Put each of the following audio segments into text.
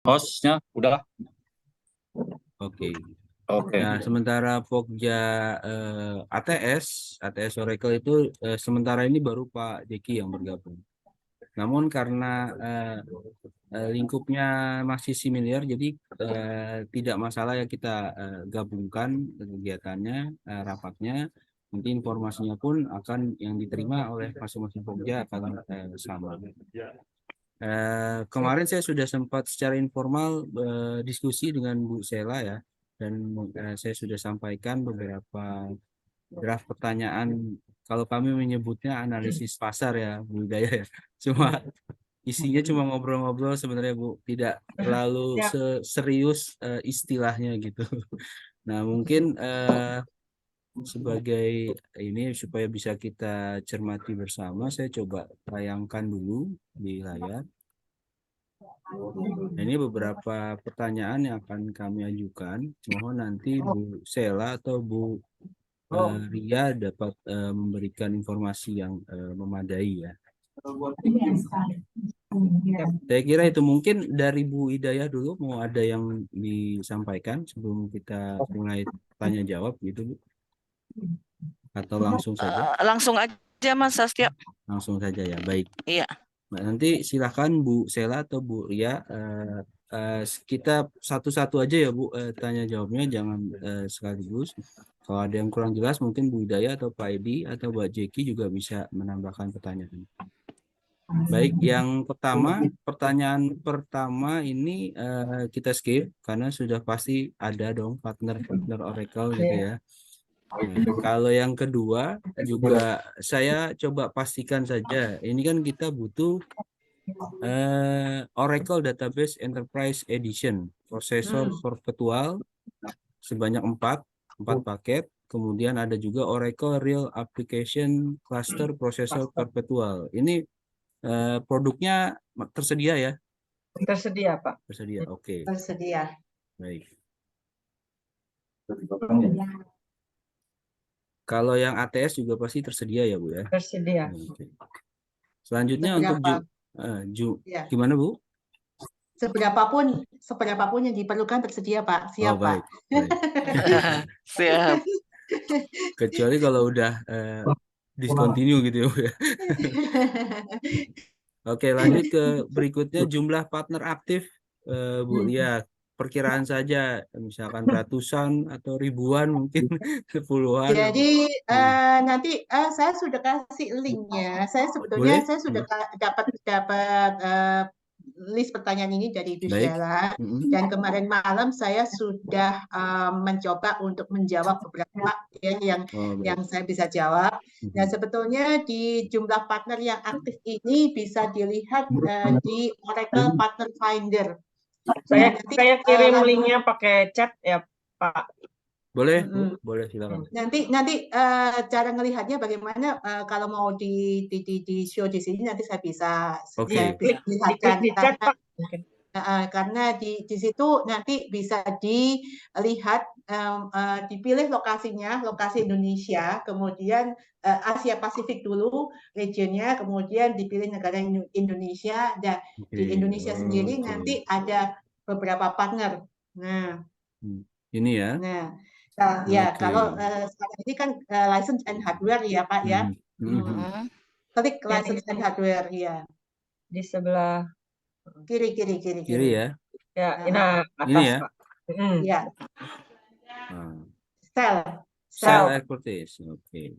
Hostnya udah. Oke. Oke. Nah, sementara Pokja ATS Oracle itu sementara ini baru Pak Deki yang bergabung. Namun karena lingkupnya masih similar, jadi tidak masalah ya kita gabungkan kegiatannya, rapatnya. Nanti informasinya pun akan yang diterima oleh masing-masing Pokja akan sama. Kemarin saya sudah sempat secara informal diskusi dengan Bu Sela ya, dan saya sudah sampaikan beberapa draft pertanyaan. Kalau kami menyebutnya analisis pasar ya, Bu Hidayah ya. Cuma isinya cuma ngobrol-ngobrol sebenarnya Bu, tidak terlalu serius istilahnya gitu. Nah mungkin sebagai ini supaya bisa kita cermati bersama, saya coba tayangkan dulu di layar. Nah, ini beberapa pertanyaan yang akan kami ajukan. Mohon nanti Bu Sela atau Bu Ria dapat memberikan informasi yang memadai ya. Saya kira itu mungkin dari Bu Hidayah dulu mau ada yang disampaikan sebelum kita mulai tanya jawab gitu Bu. Atau langsung saja? Langsung aja Mas Sastya. Langsung saja ya, baik. Iya. Nah, nanti silakan Bu Sela atau Bu Ria kita satu-satu aja ya Bu tanya jawabnya, jangan sekaligus. Kalau ada yang kurang jelas mungkin Bu Hidayah atau Pak Edi atau Mbak Jeki juga bisa menambahkan pertanyaan. Baik, yang pertanyaan pertama ini kita skip karena sudah pasti ada dong partner Oracle gitu ya. Nah, kalau yang kedua juga saya coba pastikan saja. Ini kan kita butuh Oracle Database Enterprise Edition, prosesor perpetual sebanyak 4 paket. Kemudian ada juga Oracle Real Application Cluster Processor Perpetual. Ini produknya tersedia ya? Tersedia, Pak. Tersedia, oke. Tersedia. Baik. Kalau yang ATS juga pasti tersedia ya Bu ya? Tersedia. Oke. Selanjutnya untuk Ya. gimana Bu? Seberapapun yang diperlukan tersedia Pak. Siap baik, Pak. baik. Siap. Kecuali kalau udah discontinue gitu ya Bu ya. Oke, lanjut ke berikutnya jumlah partner aktif Bu Lia. Perkiraan saja, misalkan ratusan atau ribuan mungkin puluhan. Jadi nanti saya sudah kasih linknya. Saya sebetulnya Boleh? saya sudah dapat list pertanyaan ini dari Dusela, dan kemarin malam saya sudah mencoba untuk menjawab beberapa yang saya bisa jawab. Dan sebetulnya di jumlah partner yang aktif ini bisa dilihat di Oracle Partner Finder. Saya kirim linknya pakai chat ya Pak. Boleh, boleh silakan. Nanti cara ngelihatnya bagaimana, kalau mau di show di sini nanti saya bisa lihatkan di chat, Pak. Karena di situ nanti bisa dilihat, dipilih lokasinya, lokasi Indonesia, kemudian Asia Pasifik dulu regionnya, kemudian dipilih negara Indonesia, dan di Indonesia sendiri nanti ada beberapa partner. Nah, ini ya. Nah, ya kalau sekarang ini kan license and hardware ya Pak ya. Klik license and hardware ya. Di sebelah kiri ya. Ya, atas, ini ya. Pak. Ya. Cell expertise. Oke.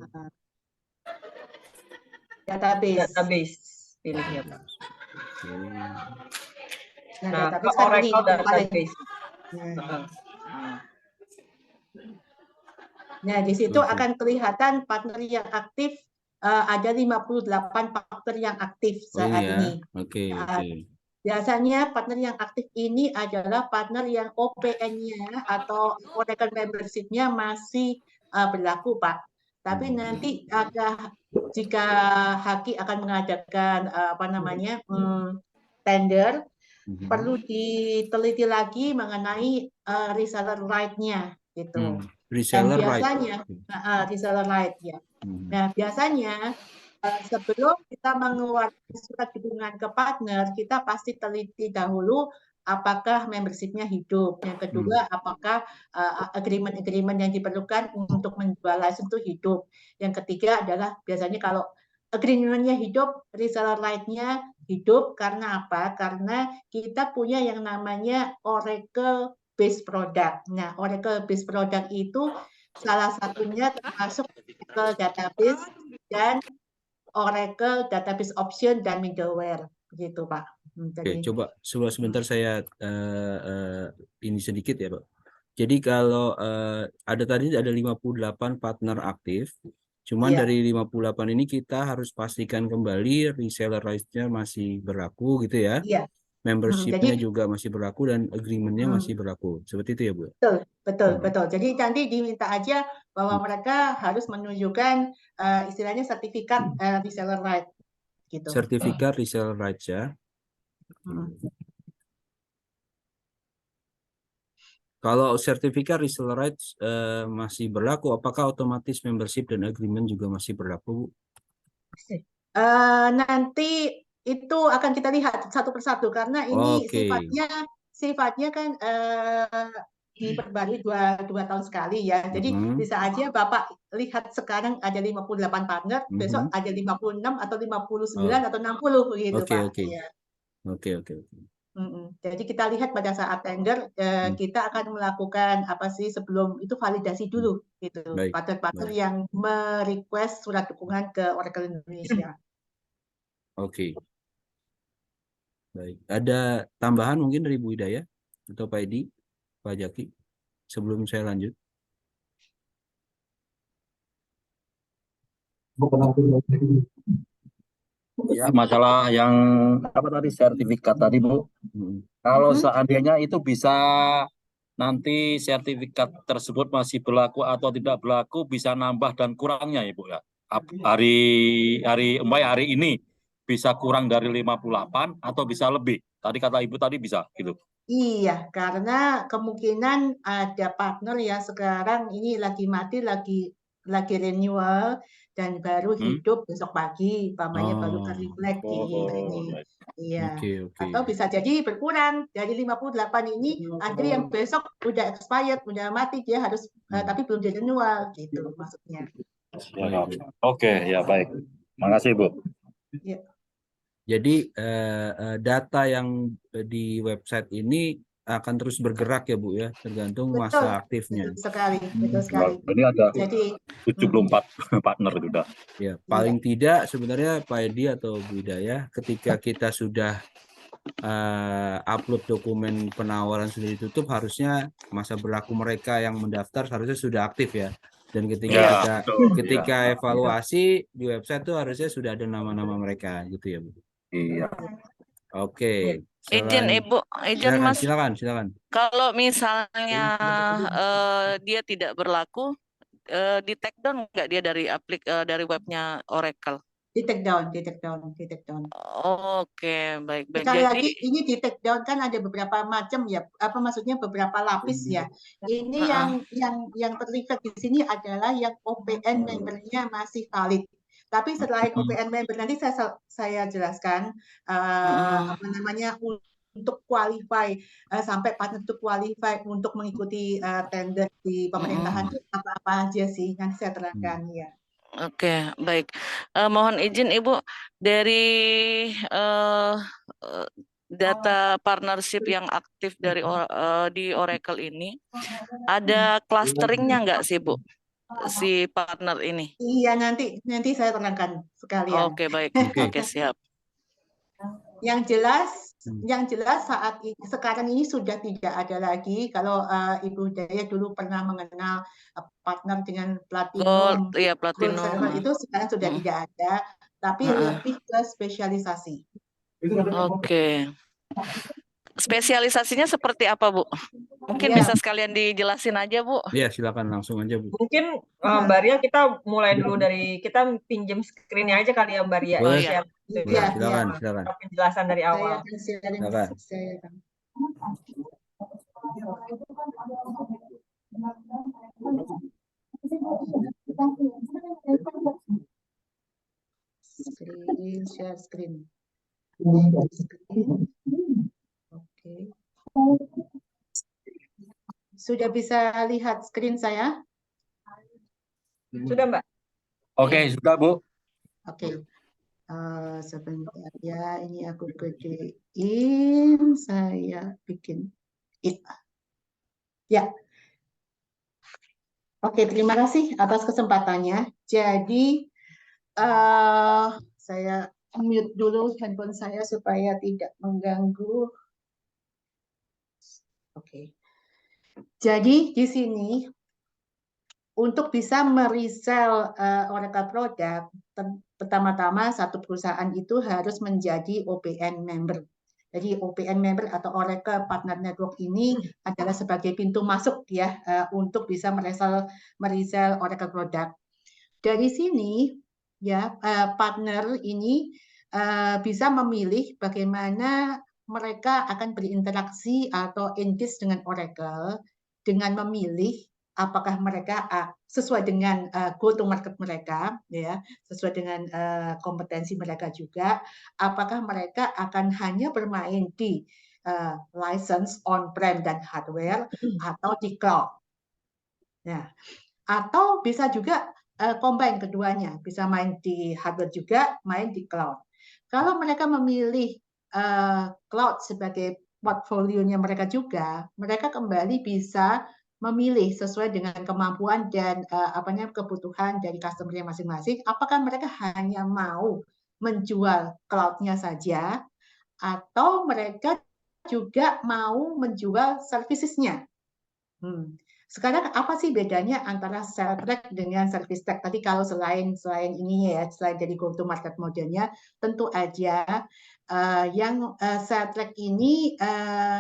Database pilihnya Pak. Nah, database kan ini database. Nah, di situ akan kelihatan partner yang aktif, ada 58 partner yang aktif saat ini. Oke. Biasanya partner yang aktif ini adalah partner yang OPN-nya atau Oracle Membership-nya masih berlaku, Pak. Tapi nanti jika Haki akan mengadakan tender, perlu diteliti lagi mengenai reseller right-nya gitu. Dan biasanya reseller right ya. Nah, biasanya sebelum kita mengeluarkan surat dukungan ke partner, kita pasti teliti dahulu apakah membershipnya hidup. Yang kedua, apakah agreement-agreement yang diperlukan untuk menjual license itu hidup. Yang ketiga adalah biasanya kalau agreement-nya hidup, reseller right-nya hidup. Karena apa? Karena kita punya yang namanya Oracle based product. Nah, Oracle based product itu salah satunya termasuk Oracle database dan Oracle database option dan middleware, begitu Pak. Oke, Jadi coba sebentar saya ini sedikit ya, Pak. Jadi kalau ada tadi ada 58 partner aktif, cuman Iya. dari 58 ini kita harus pastikan kembali reseller rights-nya masih berlaku gitu ya. Iya. Membership-nya Jadi juga masih berlaku dan agreement-nya masih berlaku. Seperti itu ya, Bu? betul. Jadi nanti diminta aja bahwa mereka harus menunjukkan istilahnya sertifikat reseller right gitu. Sertifikat reseller rights ya. Kalau sertifikat reseller rights masih berlaku, apakah otomatis membership dan agreement juga masih berlaku, Bu? Nanti itu akan kita lihat satu persatu karena ini Oke. sifatnya kan diperbarui dua tahun sekali ya. Jadi bisa aja Bapak lihat sekarang ada 58 partner, besok ada 56 atau 59 atau 60 begitu Oke, Pak. oke. Iya. Oke. Jadi kita lihat pada saat tender kita akan melakukan apa sih sebelum itu validasi dulu gitu. Baik, Partner-partner baik. yang merequest surat dukungan ke Oracle Indonesia. Oke. Baik. Ada tambahan mungkin dari Bu Hidayah atau Pak Edi, Pak Jaki sebelum saya lanjut? Ya, masalah yang apa tadi sertifikat tadi Bu. Kalau seandainya itu bisa nanti sertifikat tersebut masih berlaku atau tidak berlaku bisa nambah dan kurangnya ya Bu ya. Hari ini bisa kurang dari 58 atau bisa lebih. Tadi kata Ibu tadi bisa gitu. Iya, karena kemungkinan ada partner yang sekarang ini lagi mati, lagi renewal dan baru hidup besok pagi, umpamanya baru terreflect di ini. Iya. Oke. Atau bisa jadi berkurang dari 58 ini ada yang besok udah expired, udah mati dia harus tapi belum di renewal gitu maksudnya. Oke, ya baik. Makasih Bu. Ya. Jadi data yang di website ini akan terus bergerak ya Bu ya, tergantung masa aktifnya. Betul sekali. Ini ada Jadi 74 partner sudah. Ya, paling tidak sebenarnya Pak Edi atau Bu Hidayah ketika kita sudah upload dokumen penawaran sudah ditutup, harusnya masa berlaku mereka yang mendaftar harusnya sudah aktif ya. Dan ketika evaluasi di website tuh harusnya sudah ada nama-nama mereka gitu ya Bu. Iya. Oke. Izin Ibu, izin Mas. Silakan. Kalau misalnya dia tidak berlaku, di take down nggak dia dari webnya Oracle? di take down. Oke, baik. Sekali Jadi lagi ini di take down kan ada beberapa macam ya, apa maksudnya beberapa lapis ya. Ini yang terlihat di sini adalah yang OPN membernya masih valid. Tapi selain OPN member nanti saya jelaskan apa namanya untuk qualify sampai partner itu qualify untuk mengikuti tender di pemerintahan itu apa aja sih nanti saya terangkan ya. Oke, baik. Mohon izin Ibu, dari data partnership yang aktif di Oracle ini, ada clusteringnya nggak sih Bu, si partner ini? Iya, nanti saya terangkan sekalian. Oke, baik. Oke, siap. Yang jelas saat ini, sekarang ini sudah tidak ada lagi. Kalau Ibu Daya dulu pernah mengenal partner dengan platinum, platinum. itu sekarang sudah tidak ada, tapi lebih ke spesialisasi. Oke. Spesialisasinya seperti apa Bu? Mungkin bisa sekalian dijelasin aja Bu. Iya, silakan langsung aja Bu. Mungkin Mbak Ria kita mulai dulu dari kita pinjam screen-nya aja kali ya Mbak Ria. Boleh. Iya, silakan. Penjelasan dari awal. Silakan. Share screen. Oke. Sudah bisa lihat screen saya? Sudah, Mbak. Oke, sudah Bu. Oke. Sebentar ya, ini aku gedein, saya bikin it. Ya, oke, terima kasih atas kesempatannya. Jadi saya mute dulu handphone saya supaya tidak mengganggu. Oke. Jadi di sini untuk bisa meresell Oracle produk, pertama-tama satu perusahaan itu harus menjadi OPN member. Jadi OPN member atau Oracle Partner Network ini adalah sebagai pintu masuk ya untuk bisa meresell Oracle produk. Dari sini ya partner ini bisa memilih bagaimana mereka akan berinteraksi atau engage dengan Oracle dengan memilih apakah mereka sesuai dengan go to market mereka ya, sesuai dengan kompetensi mereka juga, apakah mereka akan hanya bermain di license on-prem dan hardware atau di cloud. Nah, atau bisa juga combine keduanya, bisa main di hardware juga, main di cloud. Kalau mereka memilih cloud sebagai portfolionya mereka juga, mereka kembali bisa memilih sesuai dengan kemampuan dan kebutuhan dari customer-nya masing-masing. Apakah mereka hanya mau menjual cloud-nya saja, atau mereka juga mau menjual services-nya? Sekarang apa sih bedanya antara sell track dengan service track? Tadi kalau selain ini ya, selain dari go to market modelnya, tentu aja yang sell track ini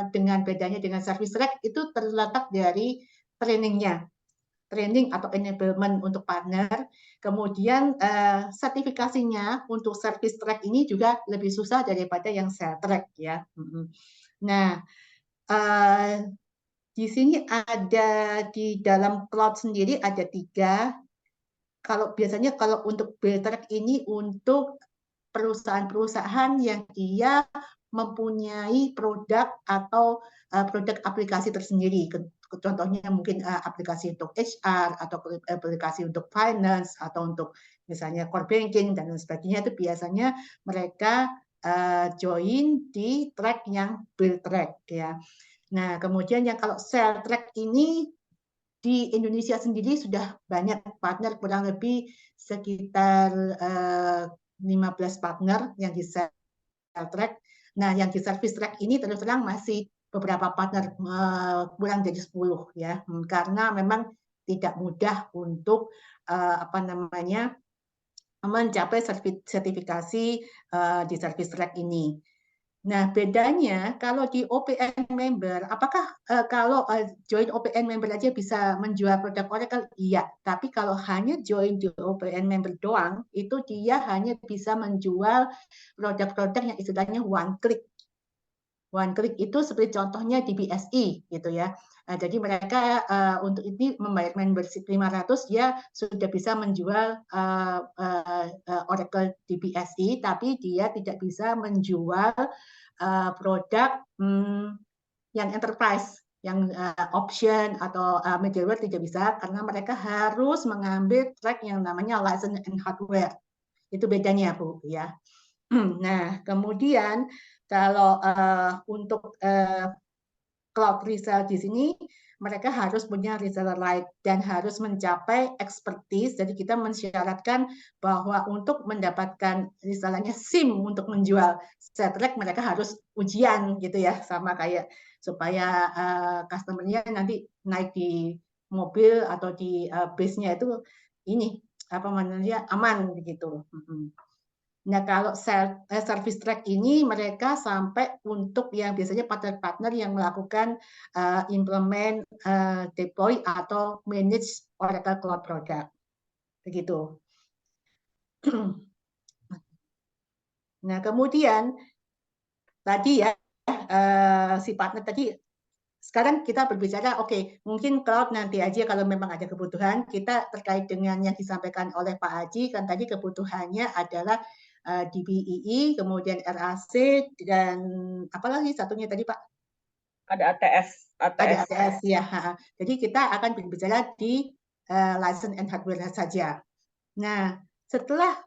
dengan bedanya dengan service track itu terletak dari trainingnya, training atau enablement untuk partner. Kemudian sertifikasinya untuk service track ini juga lebih susah daripada yang sell track ya. Nah, di sini ada di dalam cloud sendiri ada 3. Kalau biasanya kalau untuk build track ini untuk perusahaan-perusahaan yang dia mempunyai produk atau produk aplikasi tersendiri. Contohnya mungkin aplikasi untuk HR atau aplikasi untuk finance atau untuk misalnya core banking dan lain sebagainya, itu biasanya mereka join di track yang build track ya. Nah, kemudian yang kalau sell track ini di Indonesia sendiri sudah banyak partner, kurang lebih sekitar 15 partner yang di sell track. Nah, yang di service track ini terus terang masih beberapa partner kurang dari 10 ya, karena memang tidak mudah untuk mencapai sertifikasi di service track ini. Nah, bedanya kalau di OPN member, apakah kalau join OPN member aja bisa menjual produk Oracle? Iya, tapi kalau hanya join di OPN member doang, itu dia hanya bisa menjual produk-produk yang istilahnya one click. One click itu seperti contohnya di BSI gitu ya. Jadi mereka untuk ini membayar membership 500, dia sudah bisa menjual Oracle di BSI, tapi dia tidak bisa menjual produk yang enterprise, yang option atau middleware tidak bisa, karena mereka harus mengambil track yang namanya license and hardware. Itu bedanya, Bu, ya. Nah, kemudian kalau untuk cloud resell di sini, mereka harus punya reseller right dan harus mencapai expertise. Jadi kita mensyaratkan bahwa untuk mendapatkan misalnya SIM untuk menjual sell track, mereka harus ujian gitu ya, sama kayak supaya customer-nya nanti naik di mobil atau di base-nya itu ini aman begitu. Nah, kalau service track ini mereka sampai untuk yang biasanya partner-partner yang melakukan implement, deploy atau manage Oracle Cloud Product. Begitu. Nah, kemudian tadi ya si partner tadi, sekarang kita berbicara oke, mungkin cloud nanti aja kalau memang ada kebutuhan. Kita terkait dengan yang disampaikan oleh Pak Haji, kan tadi kebutuhannya adalah DBEE, kemudian RAC, dan apalagi satunya tadi Pak? Ada ATS. ATS. ATS ya. Jadi kita akan berbicara di license and hardware saja. Nah, setelah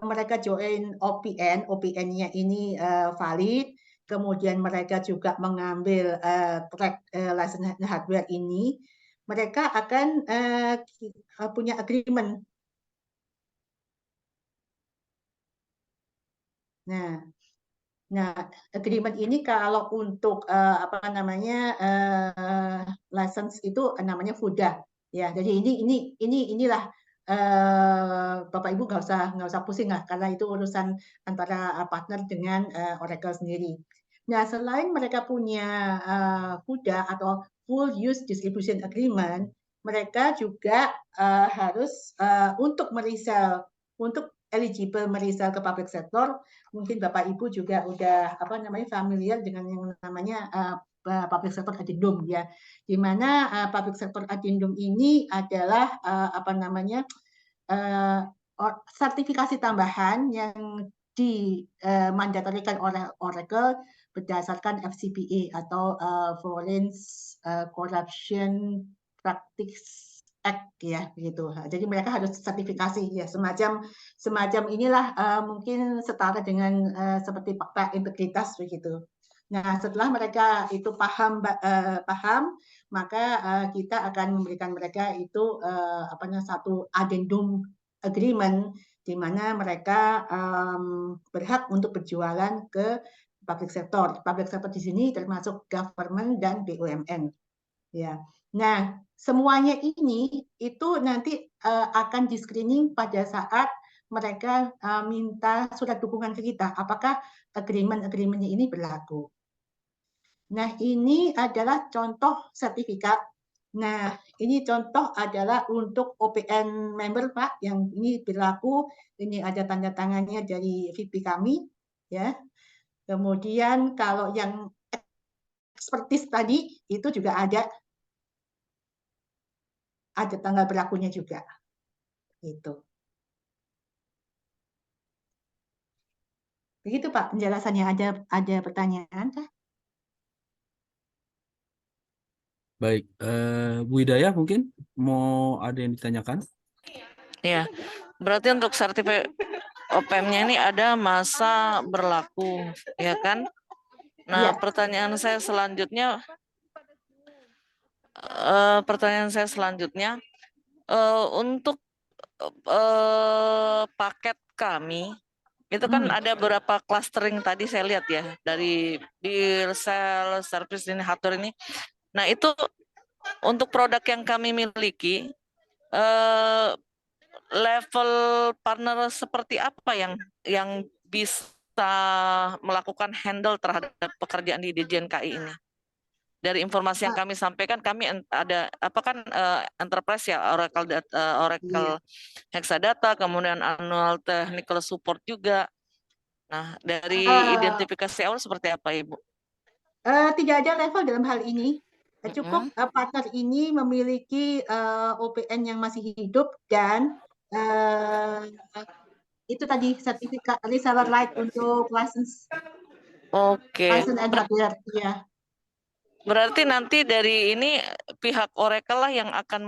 mereka join OPN, OPN-nya ini valid, kemudian mereka juga mengambil track license and hardware ini, mereka akan punya agreement. Nah, agreement ini kalau untuk apa namanya license itu namanya FUDA, ya. Jadi inilah Bapak Ibu nggak usah pusing lah, karena itu urusan antara partner dengan Oracle sendiri. Nah, selain mereka punya FUDA atau Full Use Distribution Agreement, mereka juga harus untuk meresell, untuk eligible meresell ke public sector. Mungkin Bapak Ibu juga udah apa namanya familiar dengan yang namanya public sector addendum ya, di mana public sector addendum ini adalah apa namanya sertifikasi tambahan yang dimandatorikan oleh Oracle berdasarkan FCPA atau Foreign Corruption Practice Act ya begitu. Jadi mereka harus sertifikasi ya, semacam inilah mungkin setara dengan seperti fakta integritas begitu. Nah, setelah mereka itu paham, maka kita akan memberikan mereka itu apa namanya satu addendum agreement di mana mereka berhak untuk berjualan ke public sector. Public sector di sini termasuk government dan BUMN. Ya. Nah, semuanya ini itu nanti akan di screening pada saat mereka minta surat dukungan ke kita, apakah agreement-agreementnya ini berlaku. Nah, ini adalah contoh sertifikat. Nah, ini contoh adalah untuk OPN member, Pak, yang ini berlaku. Ini ada tanda tangannya dari VP kami, ya. Kemudian kalau yang expertise tadi itu juga ada tanggal berlakunya juga. Gitu. Begitu Pak penjelasannya. Ada pertanyaan kah? Baik, Bu Hidayah mungkin mau ada yang ditanyakan? Ya, berarti untuk sertifikat OPM-nya ini ada masa berlaku, ya kan? Nah, Iya. pertanyaan saya selanjutnya, untuk paket kami itu kan ada beberapa clustering tadi saya lihat ya, dari bill, sell, service ini, hardware ini. Nah, itu untuk produk yang kami miliki, level partner seperti apa yang bisa melakukan handle terhadap pekerjaan di Dirjen KI ini? Dari informasi yang kami sampaikan, kami ada apa kan enterprise ya, Oracle Hexadata, kemudian annual technical support juga. Nah, dari identifikasi awal seperti apa, Ibu? Tidak ada level dalam hal ini. Cukup partner ini memiliki OPN yang masih hidup dan itu tadi sertifikat reseller right untuk license. Oke. License and hardware, ya. Berarti nanti dari ini pihak Oracle lah yang akan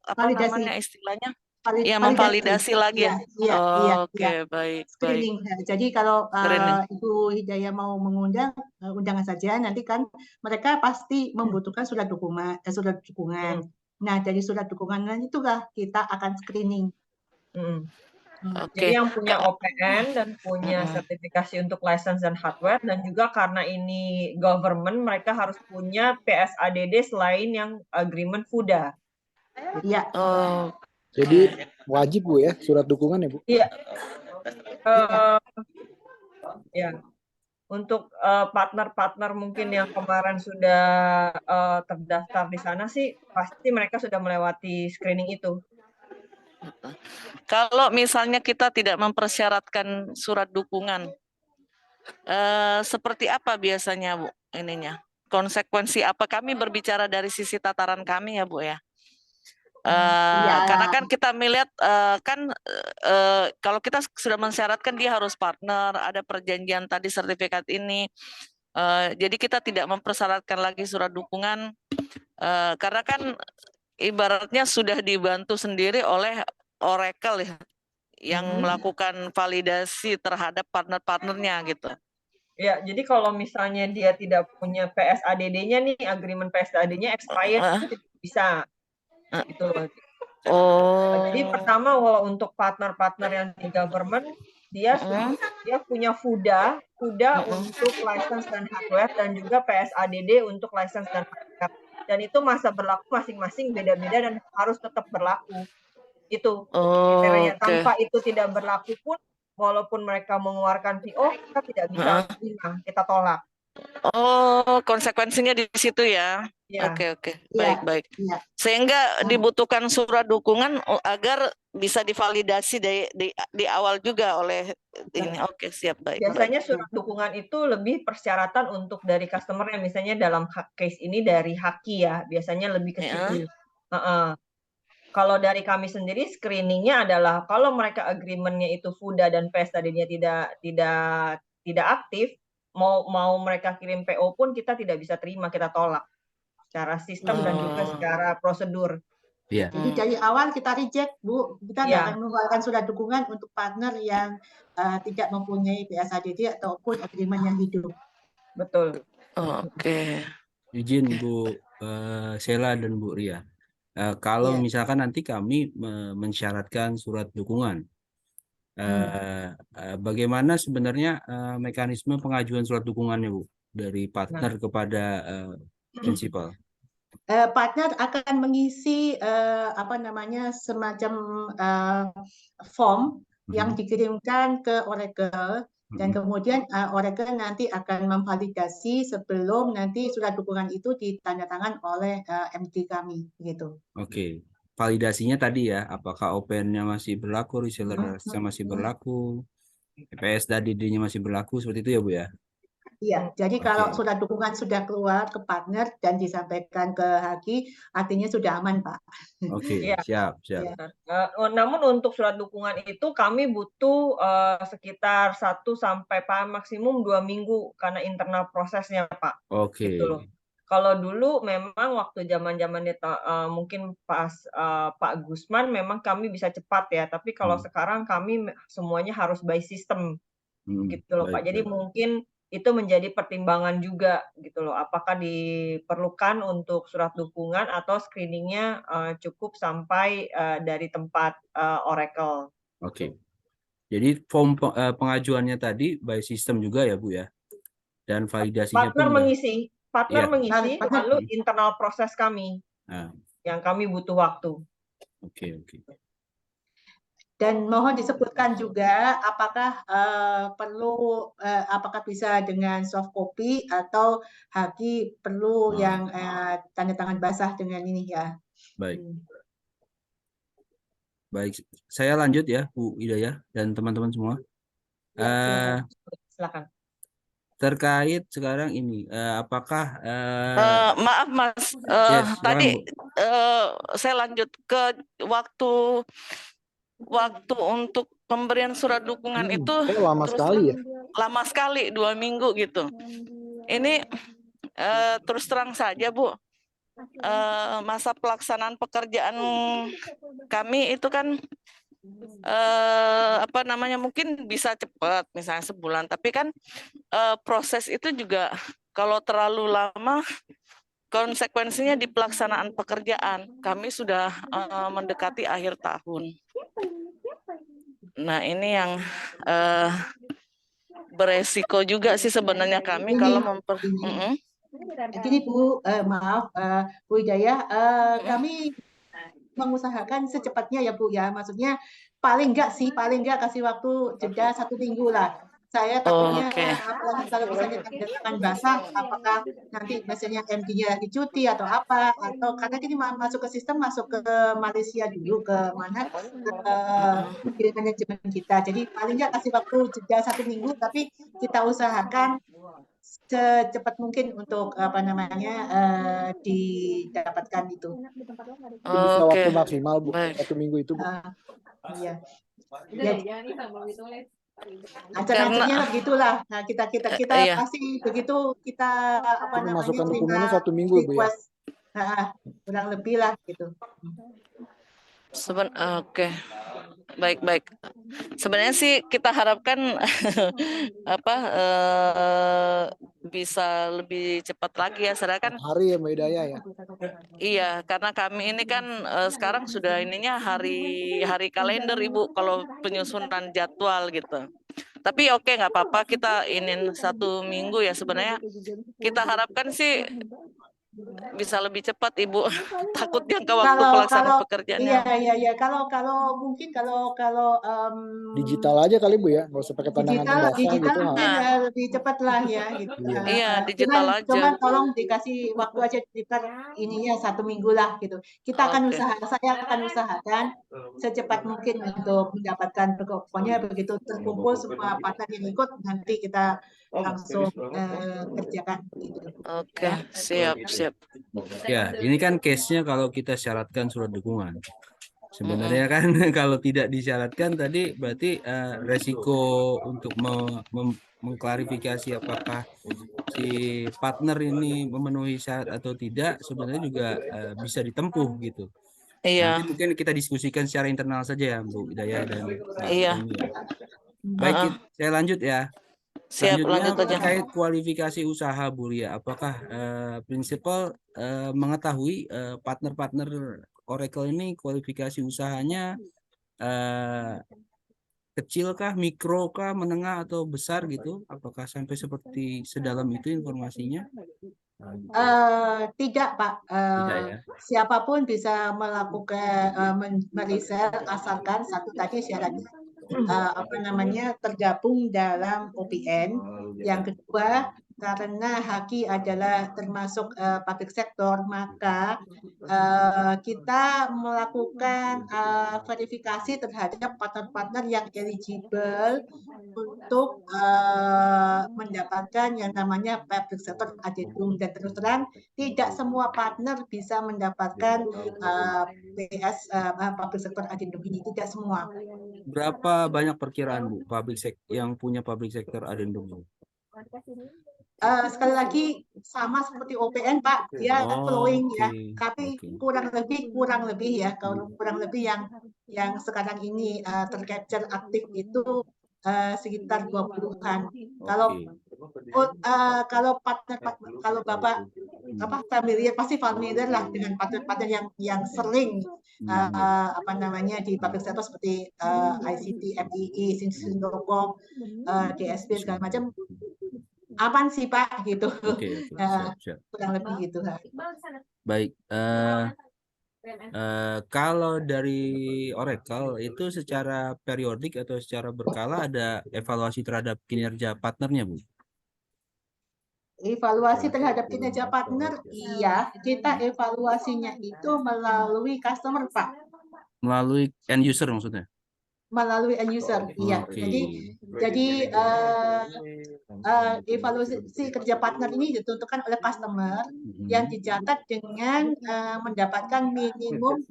Validasi. namanya istilahnya? Validasi. Memvalidasi lagi ya? Iya. Baik. Screening. Jadi kalau Screening. Ibu Hidayah mau mengundang, undangan saja. Nanti kan mereka pasti membutuhkan surat dukungan. Nah, dari surat dukungan itulah kita akan screening. Jadi yang punya OPN dan punya sertifikasi untuk license dan hardware, dan juga karena ini government, mereka harus punya PSADD selain yang agreement FUDA. Iya. Jadi wajib Bu ya surat dukungan ya Bu? Iya. Ya. Untuk partner-partner mungkin yang kemarin sudah terdaftar di sana sih, pasti mereka sudah melewati screening itu. Kalau misalnya kita tidak mempersyaratkan surat dukungan, seperti apa biasanya Bu ininya? Konsekuensi apa? Kami berbicara dari sisi tataran kami ya Bu ya. Karena kan kita melihat kalau kita sudah mensyaratkan dia harus partner, ada perjanjian tadi sertifikat ini. Jadi kita tidak mempersyaratkan lagi surat dukungan karena kan ibaratnya sudah dibantu sendiri oleh Oracle ya, yang melakukan validasi terhadap partner-partnernya gitu. Ya, jadi kalau misalnya dia tidak punya PSADD-nya nih, agreement PSADD-nya expired, itu tidak bisa. Gitu loh. Jadi pertama kalau untuk partner-partner yang di government, dia punya FUDA untuk license dan hardware, dan juga PSADD untuk license dan hardware. Dan itu masa berlaku masing-masing beda-beda dan harus tetap berlaku. Itu kriteria. Tanpa itu tidak berlaku pun, walaupun mereka mengeluarkan PO, kita tidak bisa terima, kita tolak. Oh, konsekuensinya di situ ya. Ya. Oke. Baik. Ya. Sehingga dibutuhkan surat dukungan agar bisa divalidasi di awal juga oleh ini. Oke, siap, baik. Biasanya surat dukungan itu lebih persyaratan untuk dari customer yang misalnya dalam case ini dari Haki ya, biasanya lebih ke situ. Kalau dari kami sendiri screeningnya adalah kalau mereka agreement-nya itu FUDA dan PSAD-nya tidak aktif, mau mereka kirim PO pun kita tidak bisa terima, kita tolak secara sistem dan juga secara prosedur. Iya. Jadi dari awal kita reject, Bu. Kita nggak akan mengeluarkan surat dukungan untuk partner yang tidak mempunyai PSADD ataupun agreement yang hidup. Betul. Oke. Izin Bu Sheila dan Bu Ria. Kalau Iya. misalkan nanti kami mensyaratkan surat dukungan, bagaimana sebenarnya mekanisme pengajuan surat dukungannya, Bu, dari partner kepada prinsipal? Partner akan mengisi semacam form yang dikirimkan ke Oracle, dan kemudian Oracle nanti akan memvalidasi sebelum nanti surat dukungan itu ditandatangan oleh MD kami, gitu. Oke. Validasinya tadi ya, apakah OPN-nya masih berlaku, reseller-nya masih berlaku, PSADD-nya masih berlaku, seperti itu ya, Bu ya? Iya, jadi kalau surat dukungan sudah keluar ke partner dan disampaikan ke Haki, artinya sudah aman, Pak. Oke, siap. Namun untuk surat dukungan itu kami butuh sekitar 1 sampai maksimum 2 minggu karena internal prosesnya, Pak. Oke. Gitu loh. Kalau dulu memang waktu zaman-zamannya mungkin pas Pak Gusman memang kami bisa cepat ya, tapi kalau sekarang kami semuanya harus by system. Gitu loh, Pak. Jadi mungkin itu menjadi pertimbangan juga gitu loh. Apakah diperlukan untuk surat dukungan atau screeningnya cukup sampai dari tempat Oracle. Oke. Jadi form pengajuannya tadi by system juga ya, Bu ya? Dan validasinya Partner pun mengisi, lalu internal proses kami yang kami butuh waktu. Oke. Dan mohon disebutkan juga apakah apakah bisa dengan soft copy atau Haki perlu yang tanda tangan basah dengan ini ya. Baik, saya lanjut ya, Bu Hidayah dan teman-teman semua. Silakan. Terkait sekarang ini, apakah maaf Mas, tadi saya lanjut ke waktu untuk pemberian surat dukungan itu lama sekali ya? Lama sekali, 2 minggu gitu. Ini terus terang saja, Bu, masa pelaksanaan pekerjaan kami itu kan mungkin bisa cepat, misalnya sebulan, tapi kan proses itu juga kalau terlalu lama konsekuensinya di pelaksanaan pekerjaan. Kami sudah mendekati akhir tahun. Nah, ini yang beresiko juga sih sebenarnya kami kalau Jadi Bu, maaf Bu Hidayah, kami mengusahakan secepatnya ya Bu ya. Maksudnya paling enggak kasih waktu jeda 1 minggu lah. Saya takutnya kalau misalnya tangan basah, apakah nanti misalnya MD-nya dicuti atau apa, atau karena ini masuk ke sistem, masuk ke Malaysia dulu, ke mana manajemen kita. Jadi paling enggak kasih waktu jeda 1 minggu, tapi kita usahakan secepat mungkin untuk didapatkan itu. Bisa waktu maksimal Bu, 1 minggu itu Bu. Iya. Ancang-ancangnya Karena begitulah. Nah, kita iya. pasti begitu kita apa Itu namanya masukkan terima dokumennya 1 minggu Bu ya. request, kurang lebih lah gitu. Oke. Baik. Sebenarnya sih kita harapkan apa bisa lebih cepat lagi ya. Sedangkan 4 hari ya Mbak Hidayah ya. iya, karena kami ini kan sekarang sudah ininya hari kalender Ibu kalau penyusunan jadwal gitu. Tapi oke, nggak apa-apa, kita inin 1 minggu ya. Sebenarnya kita harapkan sih bisa lebih cepat Ibu. Takut jangka waktu pelaksanaan pekerjaannya. Iya, kalau mungkin kalau Digital aja kali Bu ya, nggak usah pakai tandangan yang basah digital gitu. mungkin Nah, lebih cepat lah ya gitu. iya, digital Cuman aja. tolong dikasih waktu aja dekat ininya 1 minggu lah gitu. Saya akan usahakan secepat mungkin untuk mendapatkan, pokoknya begitu terkumpul semua partner yang ikut nanti kita langsung kerjakan gitu. Oke, siap. Ya, ini kan case-nya kalau kita syaratkan surat dukungan. Sebenarnya kan kalau tidak disyaratkan tadi berarti resiko untuk mengklarifikasi apakah si partner ini memenuhi syarat atau tidak sebenarnya juga bisa ditempuh gitu. Iya, Nanti mungkin kita diskusikan secara internal saja ya Bu Hidayah dan Pak iya. Tommy ya. Baik, saya lanjut ya. Siap, Selanjutnya lanjut aja. terkait kualifikasi usaha Bu Ria, apakah prinsipal mengetahui partner-partner Oracle ini kualifikasi usahanya kecil kah, mikro kah, menengah atau besar gitu? Apakah sampai seperti sedalam itu informasinya? Tidak Pak, Tidak ya. siapapun bisa melakukan meriset asalkan satu tadi syaratnya tergabung dalam OPN. Yang kedua, karena Haki adalah termasuk public sector, maka kita melakukan verifikasi terhadap partner-partner yang eligible untuk mendapatkan yang namanya public sector addendum, dan terus terang tidak semua partner bisa mendapatkan PS public sector addendum ini, tidak semua. Berapa banyak perkiraan Bu yang punya public sector addendum? Sekali lagi sama seperti OPN Pak, dia flowing ya, tapi kurang lebih ya, kalau kurang lebih yang sekarang ini tercapture aktif itu sekitar 20-an. Kalau partner, kalau Bapak pasti familiar lah dengan partner-partner yang sering di public sector seperti ICT, MII, Sindoko, DSP segala macam. Aman sih Pak gitu. Siap. Kurang lebih gitu. Baik. Kalau dari Oracle itu secara periodik atau secara berkala ada evaluasi terhadap kinerja partnernya Bu? Evaluasi terhadap kinerja partner, iya, kita evaluasinya itu melalui customer Pak. Melalui end user maksudnya? Melalui end user, iya. Jadi evaluasi kerja partner ini ditentukan oleh customer yang dicatat dengan mendapatkan minimum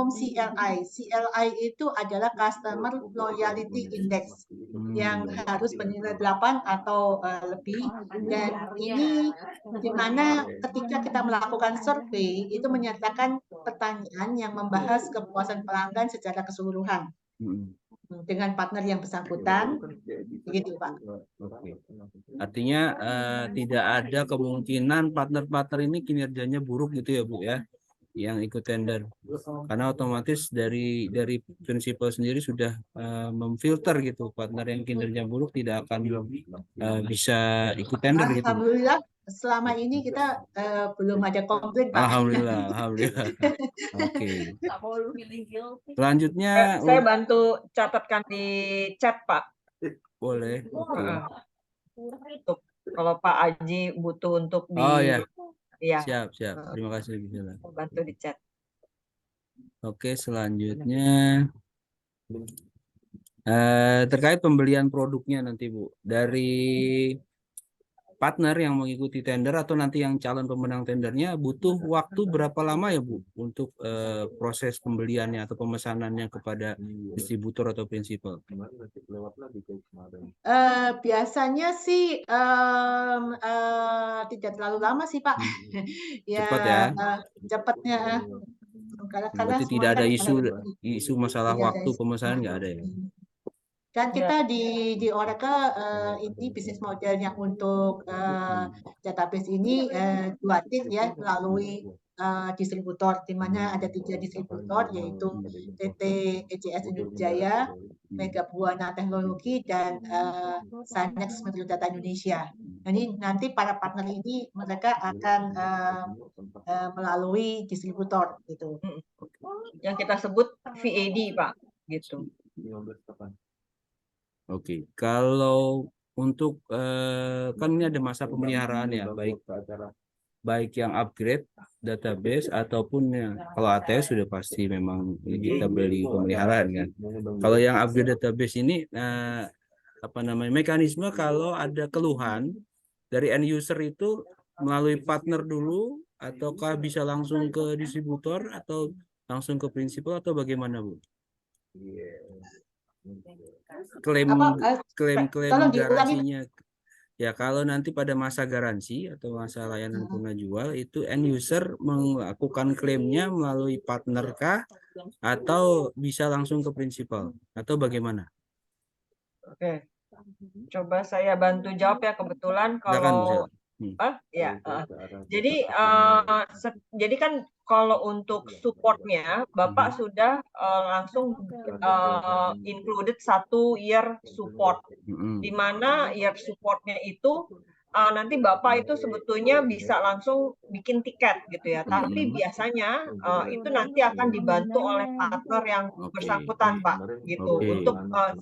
CLI. CLI itu adalah Customer Loyalty Index yang harus bernilai 8 atau lebih, dan ini di mana ketika kita melakukan survei itu menyatakan pertanyaan yang membahas kepuasan pelanggan secara keseluruhan dengan partner yang bersangkutan, begitu Pak. Artinya tidak ada kemungkinan partner-partner ini kinerjanya buruk gitu ya Bu ya, yang ikut tender, karena otomatis dari prinsipal sendiri sudah memfilter gitu, partner yang kinerja buruk tidak akan bisa ikut tender gitu. Alhamdulillah selama ini kita belum ada komplain Pak. Alhamdulillah. Oke. Selanjutnya saya bantu catatkan di chat Pak. boleh. Untuk kalau Pak Aji butuh untuk di ya. Siap. Terima kasih Gisela. Bantu di chat. Oke, selanjutnya terkait pembelian produknya nanti Bu, dari partner yang mengikuti tender atau nanti yang calon pemenang tendernya butuh waktu berapa lama ya Bu untuk proses pembeliannya atau pemesanannya kepada distributor atau prinsipal? Biasanya sih tidak terlalu lama sih Pak. Ya Cepat ya. cepatnya karena Berarti tidak semuanya ada kan isu masalah tidak ada waktu isu. pemesanan nggak ada ya? Dan kita di Oracle ini bisnis model yang untuk database ini 2 tim ya melalui distributor, di mana ada 3 distributor yaitu PT ECS Jaya, Mega Buana Teknologi, dan Sanex Metro Data Indonesia. Jadi nanti para partner ini mereka akan melalui distributor gitu. Yang kita sebut VAD, Pak, gitu. Oke, kalau untuk kan ini ada masa pemeliharaan ya, baik yang upgrade database ataupun yang kalau ATS sudah pasti memang kita beli pemeliharaan kan. Kalau yang upgrade database ini apa namanya mekanisme kalau ada keluhan dari end user itu melalui partner dulu ataukah bisa langsung ke distributor atau langsung ke prinsipal atau bagaimana Bu? Klaim Tolong diulangi. garansinya ya kalau nanti pada masa garansi atau masa layanan guna jual itu end user melakukan klaimnya melalui partner kah atau bisa langsung ke prinsipal atau bagaimana? Oke, coba saya bantu jawab ya, kebetulan kalau jadi kan kalau untuk supportnya Bapak sudah langsung included 1 year support, di mana year supportnya itu nanti Bapak itu sebetulnya bisa langsung bikin tiket gitu ya, tapi biasanya itu nanti akan dibantu oleh partner yang bersangkutan Pak gitu, untuk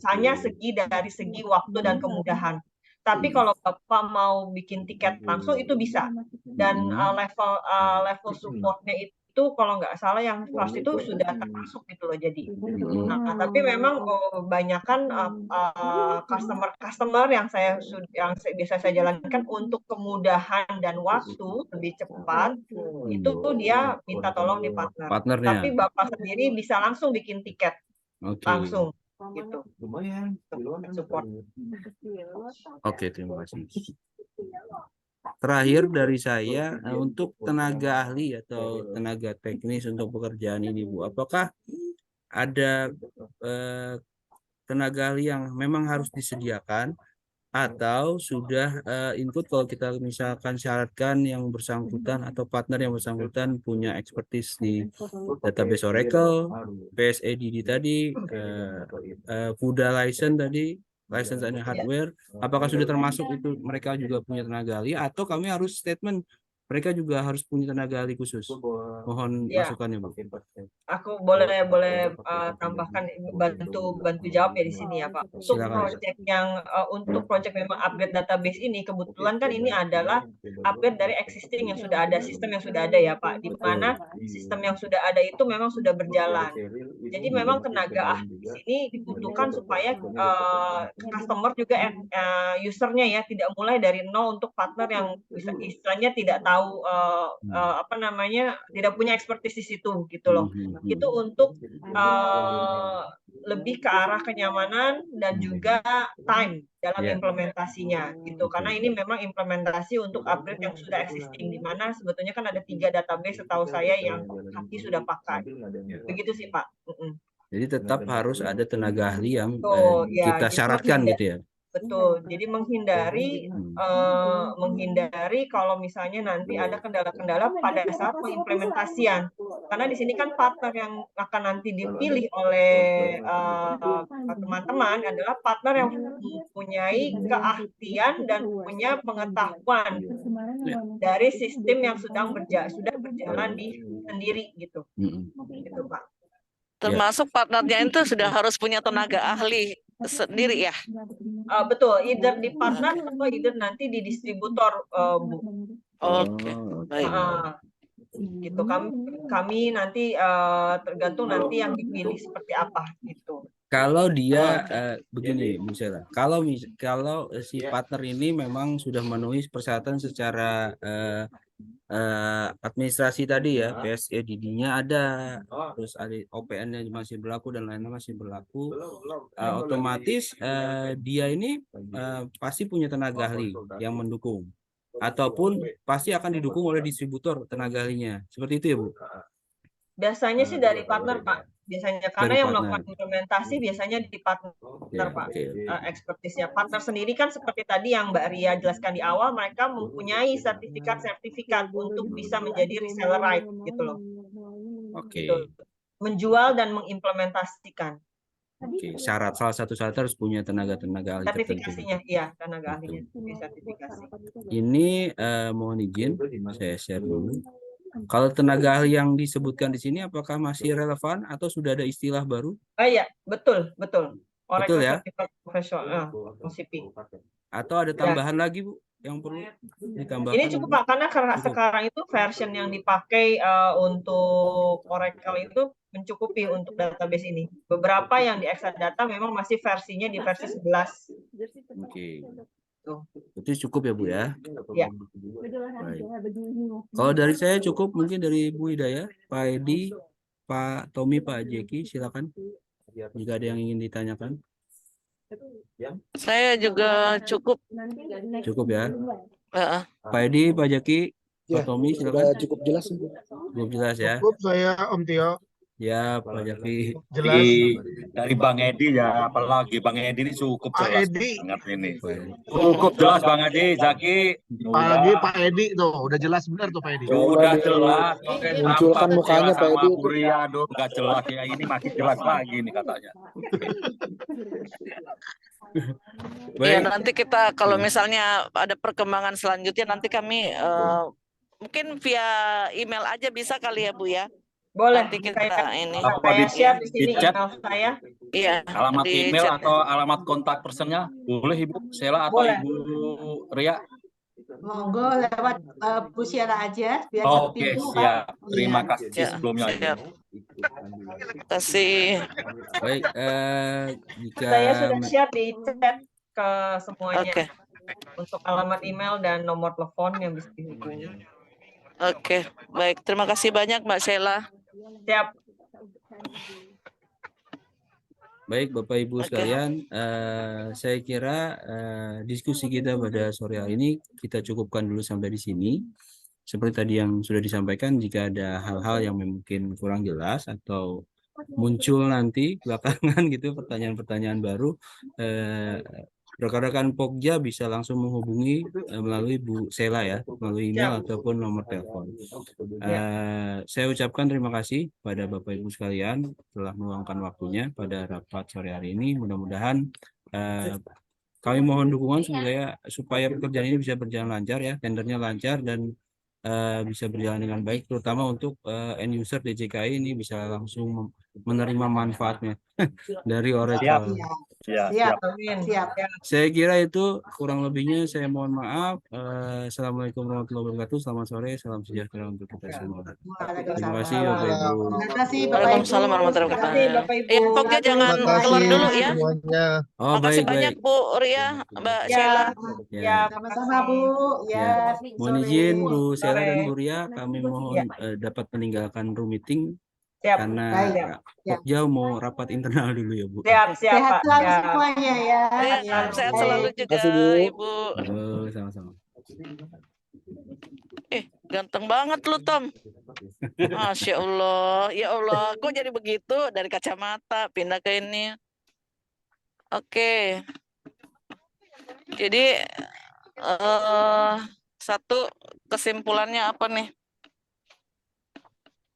hanya dari segi waktu dan kemudahan. Tapi kalau Bapak mau bikin tiket langsung itu bisa. Dan level supportnya itu kalau nggak salah yang first itu sudah termasuk gitu loh jadi. Nah, tapi memang kebanyakan customer yang biasa saya jalankan untuk kemudahan dan waktu lebih cepat itu dia minta tolong di partnernya. Tapi Bapak sendiri bisa langsung bikin tiket langsung. Gitu. Support. Oke, terima kasih. Terakhir dari saya untuk tenaga ahli atau tenaga teknis untuk pekerjaan ini Bu, apakah ada tenaga ahli yang memang harus disediakan atau sudah input kalau kita misalkan syaratkan yang bersangkutan atau partner yang bersangkutan punya expertise di database Oracle, PSADD tadi, FUDA license tadi, license and hardware, apakah sudah termasuk itu mereka juga punya tenaga ahli atau kami harus statement mereka juga harus punya tenaga ahli khusus? Mohon masukannya Bu. Aku boleh tambahkan bantu jawab ya di sini ya Pak. Untuk project memang upgrade database ini kebetulan kan ini adalah upgrade dari existing yang sudah ada, sistem yang sudah ada ya Pak, di mana sistem yang sudah ada itu memang sudah berjalan. Jadi memang tenaga ahli di sini dibutuhkan supaya customer juga usernya ya tidak mulai dari nol untuk partner yang istilahnya tidak tahu tidak punya expertise di situ gitu loh. Itu untuk lebih ke arah kenyamanan dan juga time dalam implementasinya gitu, karena ini memang implementasi untuk upgrade yang sudah existing, di mana sebetulnya kan ada 3 database setahu saya yang Haki sudah pakai. Begitu sih Pak. Jadi tetap harus ada tenaga ahli yang kita syaratkan gitu ya. Betul. Jadi menghindari kalau misalnya nanti ada kendala-kendala pada saat pengimplementasian. Karena di sini kan partner yang akan nanti dipilih oleh teman-teman adalah partner yang mempunyai keahlian dan punya pengetahuan dari sistem yang sudah berjalan sendiri gitu. Gitu Pak. Termasuk partnernya itu sudah harus punya tenaga ahli sendiri ya? Betul, either di partner atau either nanti di distributor, Bu. Oke, baik. Gitu kami nanti tergantung nanti yang dipilih seperti apa gitu. Kalau dia begini, Bu Sela, kalau si partner ini memang sudah memenuhi persyaratan secara administrasi tadi ya, PSEDD-nya ada, terus ada OPN-nya masih berlaku dan lainnya masih berlaku, otomatis dia ini pasti punya tenaga ahli yang mendukung, ataupun pasti akan didukung oleh distributor tenaga ahlinya, seperti itu ya Bu? Biasanya sih dari partner, Pak. Biasanya karena Dari yang partner. melakukan implementasi biasanya di partner, Ya, Pak. oke. Ekspertisnya. Partner sendiri kan seperti tadi yang Mbak Ria jelaskan di awal, mereka mempunyai sertifikat untuk bisa menjadi reseller right gitu loh. Oke. Gitu. Menjual dan mengimplementasikan. Oke, salah satu syarat harus punya tenaga ahli tertentu. Sertifikasinya, iya, tenaga ahlinya sertifikasi. Ini mohon izin, saya share dulu. Kalau tenaga ahli yang disebutkan di sini, apakah masih relevan atau sudah ada istilah baru? Iya, betul. Betul ya? Certified Professional, OCP. Atau ada tambahan lagi Bu yang perlu ditambahkan? Ini cukup Pak, karena sekarang itu version yang dipakai untuk Oracle itu mencukupi untuk database ini. Beberapa yang di Exadata memang masih versinya di versi 11. Oke. Itu cukup ya Bu ya? Ya. Baik. Kalau dari saya cukup, mungkin dari Bu Hidayah, Pak Edi, Pak Tommy, Pak Jeki, silakan. Jika ada yang ingin ditanyakan. Saya juga cukup. Cukup ya. Heeh. Pak Edi, Pak Jeki, Ya, Pak Tommy, sudah silakan. cukup jelas. Cukup jelas ya. Cukup saya Om Tio. Ya, Pak Jaki. Jelas. Dari Bang Edi ya, apalagi Bang Edi ini cukup Pak jelas Edi. banget ini. Cukup jelas Bang Edi, Zaki. Pagi Pak Edi tuh, udah jelas benar tuh Pak Edi. Sudah jelas. Oke, Munculkan tampak mukanya, kecewa Pak sama Edi. Buria, aduh nggak jelas ya. Ini makin jelas lagi nih katanya. Ya, Baik. nanti kita kalau misalnya ada perkembangan selanjutnya nanti kami mungkin via email aja bisa kali ya Bu ya. Boleh. Nanti kita ini. Apa Saya share di di sini chat? email saya. Iya. Alamat di email chat. atau alamat kontak personnya boleh Ibu Sela atau Boleh. Ibu Ria? Monggo lewat Bu Syara aja biar Oke, cepet, Pak. siap. Terima Iya. kasih Ya, sebelumnya. siap. Terima kasih. Baik, jika Saya sudah share di chat ke semuanya. Oke. Untuk alamat email dan nomor telepon yang bisa dihubungi. Oke, baik. Terima kasih banyak Mbak Sheila. Siap. baik Bapak Ibu Oke. sekalian, saya kira diskusi kita pada sore hari ini kita cukupkan dulu sampai di sini. Seperti tadi yang sudah disampaikan, jika ada hal-hal yang mungkin kurang jelas atau muncul nanti belakangan gitu pertanyaan-pertanyaan baru, rekan-rekan Pokja bisa langsung menghubungi melalui Bu Sela ya, melalui email ataupun nomor telepon. Saya ucapkan terima kasih pada Bapak Ibu sekalian telah meluangkan waktunya pada rapat sore hari ini. Mudah-mudahan kami mohon dukungan supaya pekerjaan ini bisa berjalan lancar ya, tendernya lancar dan bisa berjalan dengan baik, terutama untuk end user DJKI ini bisa langsung menerima manfaatnya dari Oracle. Siap. Saya kira itu kurang lebihnya. Saya mohon maaf. Assalamualaikum warahmatullahi wabarakatuh. Selamat sore, salam sejahtera untuk kita semua. Terima kasih Bapak Ibu. Terima kasih Bapak Ibu. Waalaikumsalam warahmatullahi Terima kasih wabarakatuh. Bapak Ibu. Ya, Pokja jangan Terima kasih keluar dulu ya. semuanya. Oh, Makasih baik. banyak Bu Ria, Mbak Ya. Sheila. Ya. Sama-sama Bu. Ya. Mohon sore. izin Bu Sela dan Sore. Bu Ria, kami mohon dapat meninggalkan room meeting Siap. karena Baik. Pokja mau rapat internal dulu ya Bu. Siap, Sehat Pak. selalu Ya. semuanya ya. Ya, Ya, salam sehat baik. selalu juga Terima kasih, Bu. Ibu. Oh, sama-sama. Ganteng banget lu Tom. Masya Allah, ya Allah, kok jadi begitu dari kacamata pindah ke ini. Oke, jadi satu kesimpulannya apa nih?